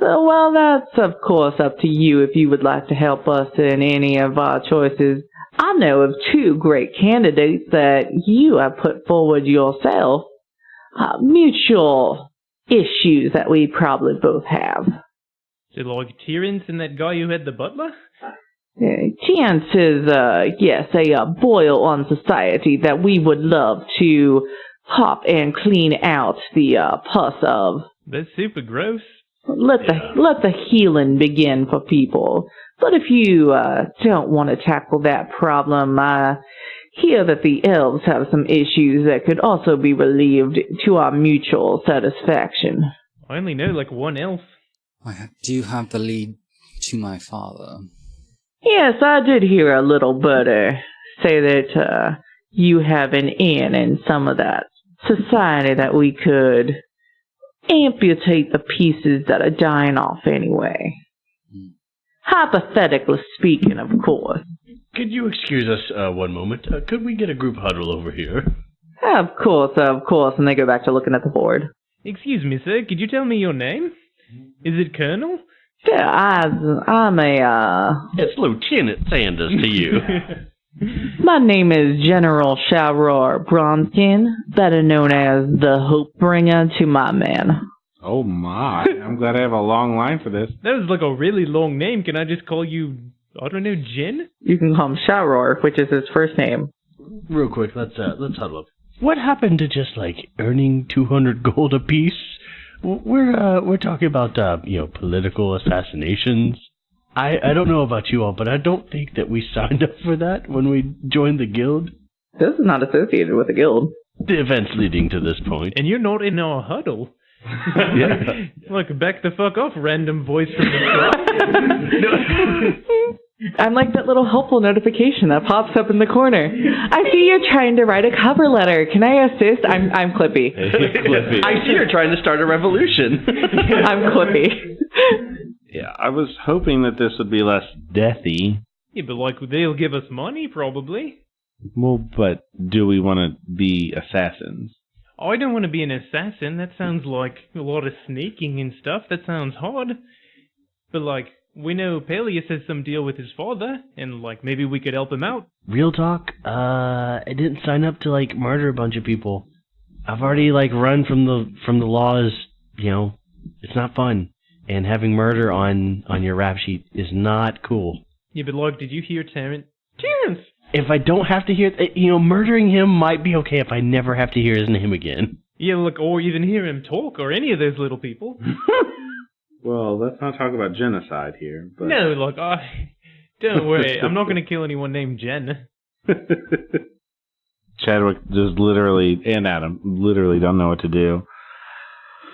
So, well, that's of course up to you if you would like to help us in any of our choices. I know of two great candidates that you have put forward yourself. Mutual issues that we probably both have. Is it like Terrence and that guy who had the butler? Terrence is, yes, a boil on society that we would love to pop and clean out the pus of. That's super gross. Let the healing begin for people. But if you don't want to tackle that problem, I hear that the elves have some issues that could also be relieved to our mutual satisfaction. I only know like one elf. Do you have the lead to my father? Yes, I did hear a little birdie say that you have an in some of that society that we could amputate the pieces that are dying off anyway. Hypothetically speaking, of course. Could you excuse us one moment? Could we get a group huddle over here? Of course. And they go back to looking at the board. Excuse me, sir. Could you tell me your name? Is it Colonel? Yeah, I'm a, It's Lieutenant Sanders to you. My name is General Shalror Bronskin, better known as the Hopebringer to my man. Oh my. I'm glad I have a long line for this. That was like a really long name. Can I just call you, I don't know, Jen? You can call him Shalror, which is his first name. Real quick, let's huddle up. What happened to just like earning 200 gold apiece? We're talking about political assassinations. I don't know about you all, but I don't think that we signed up for that when we joined the guild. This is not associated with the guild. The events leading to this point. And you're not in our huddle. Yeah. Look, back the fuck off, random voice from the I'm like that little helpful notification that pops up in the corner. I see you're trying to write a cover letter. Can I assist? I'm Clippy. Clippy. I see you're trying to start a revolution. I'm Clippy. Yeah, I was hoping that this would be less deathy. Yeah, but like they'll give us money, probably. Well, but do we want to be assassins? Oh, I don't want to be an assassin. That sounds like a lot of sneaking and stuff. That sounds hard. But like, we know Paelias has some deal with his father, and like maybe we could help him out. Real talk, I didn't sign up to like murder a bunch of people. I've already like run from the laws. It's not fun. And having murder on your rap sheet is not cool. Yeah, but like, did you hear Terrence? Terrence! If I don't have to hear, murdering him might be okay if I never have to hear his name again. Yeah, look, or even hear him talk, or any of those little people. Well, let's not talk about genocide here. But... No, look, don't worry. I'm not going to kill anyone named Jen. Chadwick just literally, and Adam, literally don't know what to do.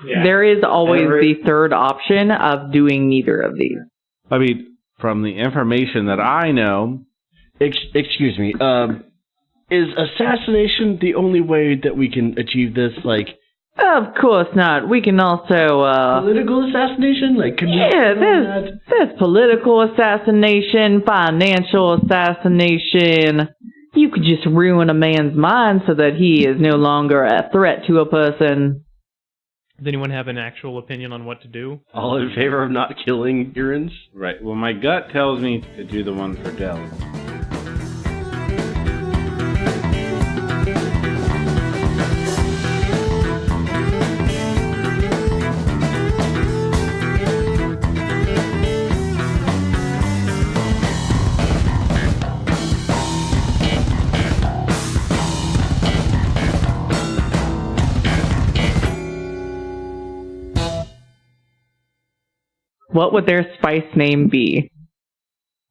Yeah. There is always the third option of doing neither of these. I mean, from the information that I know... Excuse me, is assassination the only way that we can achieve this, like... Of course not. We can also, Political assassination? there's political assassination, financial assassination. You could just ruin a man's mind so that he is no longer a threat to a person. Does anyone have an actual opinion on what to do? All in favor of not killing Urans? Right. Well, my gut tells me to do the one for Dell. What would their spice name be?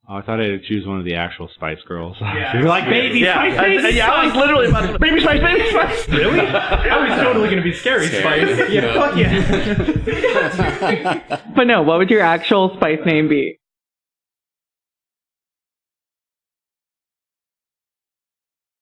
Oh, I thought I'd choose one of the actual Spice Girls. Yeah. You're like, baby Spice, baby Spice! I was literally about to... Baby Spice, baby Spice! Really? I was totally going to be Scary Spice. Yeah, fuck yeah. But no, what would your actual spice name be?